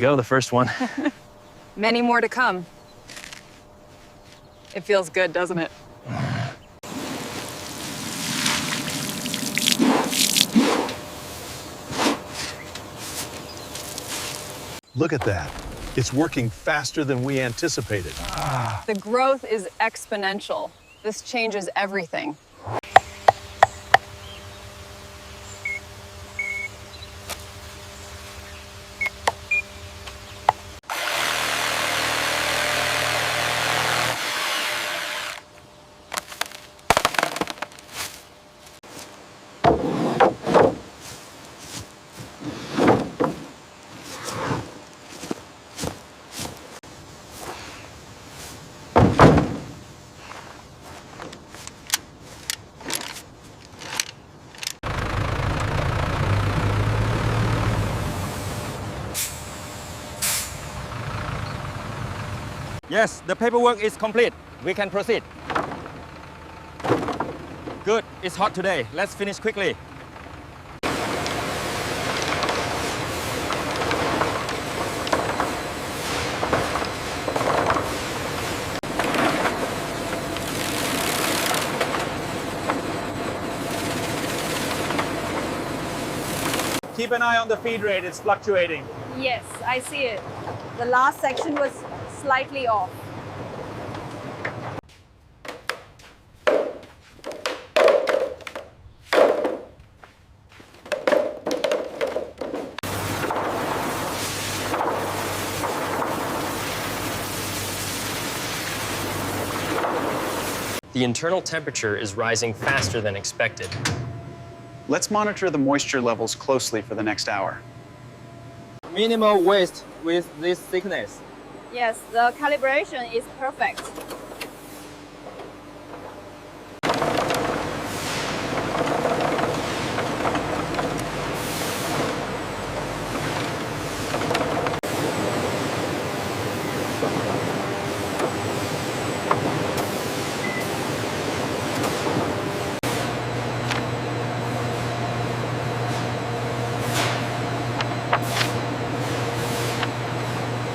go, the first one. Many more to come. It feels good, doesn't it? Look at that. It's working faster than we anticipated. The growth is exponential. This changes everything. Yes, the paperwork is complete. We can proceed. Good, it's hot today. Let's finish quickly. Keep an eye on the feed rate, it's fluctuating. Yes, I see it. The last section was slightly off. The internal temperature is rising faster than expected. Let's monitor the moisture levels closely for the next hour. Minimal waste with this thickness. Yes, the calibration is perfect.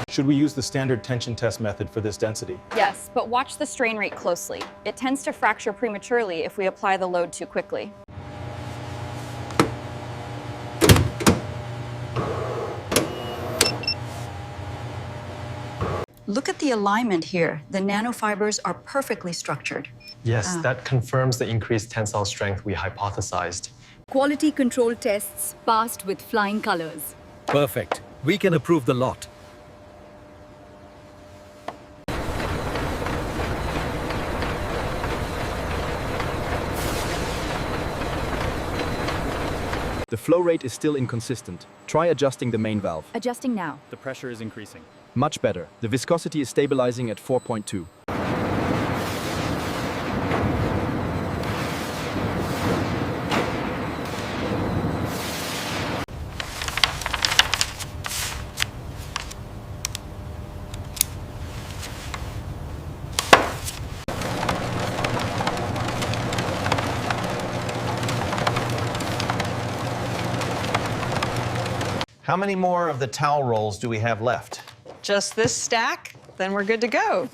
Should we use the standard tension test method for this density? Yes, but watch the strain rate closely. It tends to fracture prematurely if we apply the load too quickly. Look at the alignment here. The nanofibers are perfectly structured. Yes, that confirms the increased tensile strength we hypothesized. Quality control tests passed with flying colors. Perfect. We can approve the lot. The flow rate is still inconsistent. Try adjusting the main valve. Adjusting now. The pressure is increasing. Much better. The viscosity is stabilizing at 4.2. How many more of the towel rolls do we have left? Just this stack, then we're good to go.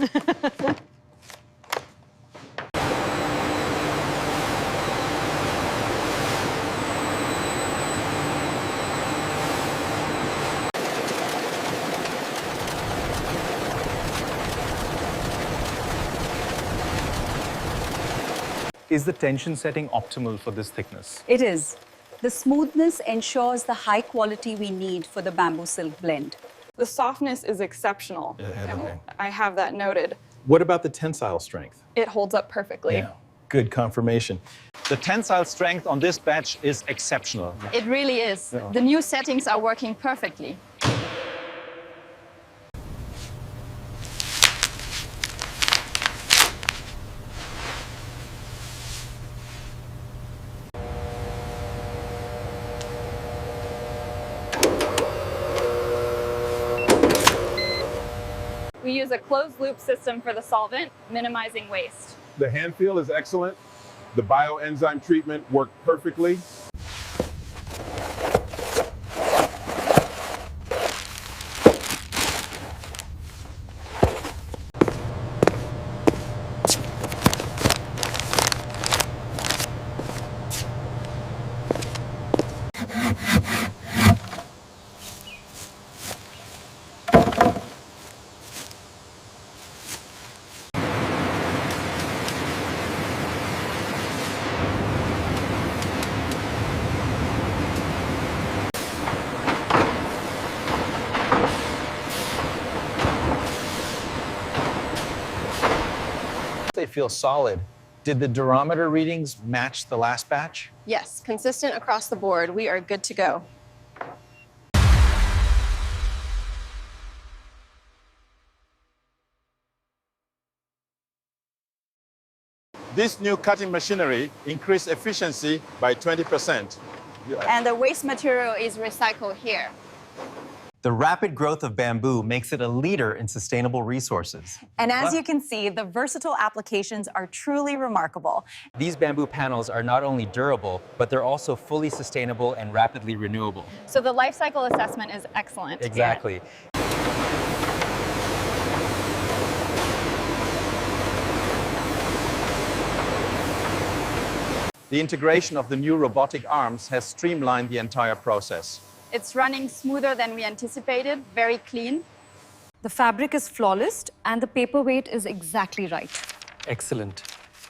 Is the tension setting optimal for this thickness? It is. The smoothness ensures the high quality we need for the bamboo silk blend. The softness is exceptional. I have that noted. What about the tensile strength? It holds up perfectly. Yeah, good confirmation. The tensile strength on this batch is exceptional. It really is. The new settings are working perfectly. We use a closed-loop system for the solvent, minimizing waste. The hand feel is excellent. The bioenzyme treatment worked perfectly. they feel solid. Did the durometer readings match the last batch? Yes, consistent across the board. We are good to go. This new cutting machinery increased efficiency by 20%. And the waste material is recycled here. The rapid growth of bamboo makes it a leader in sustainable resources. And as you can see, the versatile applications are truly remarkable. These bamboo panels are not only durable, but they're also fully sustainable and rapidly renewable. So the life cycle assessment is excellent. Exactly. The integration of the new robotic arms has streamlined the entire process. It's running smoother than we anticipated, very clean. The fabric is flawless and the paper weight is exactly right. Excellent.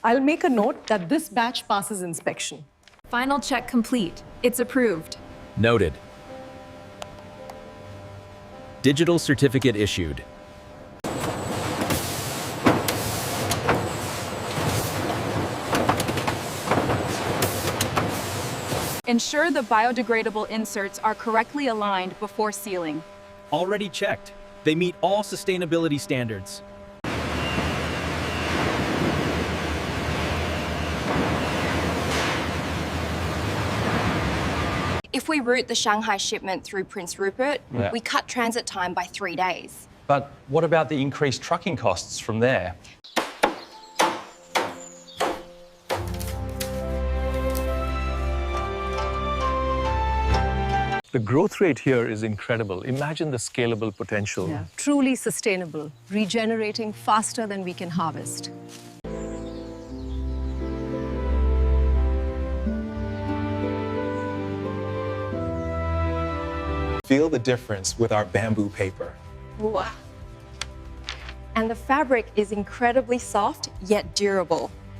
I'll make a note that this batch passes inspection. Final check complete. It's approved. Noted. Digital certificate issued. Ensure the biodegradable inserts are correctly aligned before sealing. Already checked. They meet all sustainability standards. If we route the Shanghai shipment through Prince Rupert, Yeah. we cut transit time by 3 days. But what about the increased trucking costs from there? The growth rate here is incredible. Imagine the scalable potential. Truly sustainable, regenerating faster than we can harvest. Feel the difference with our bamboo paper. Wow. And the fabric is incredibly soft, yet durable.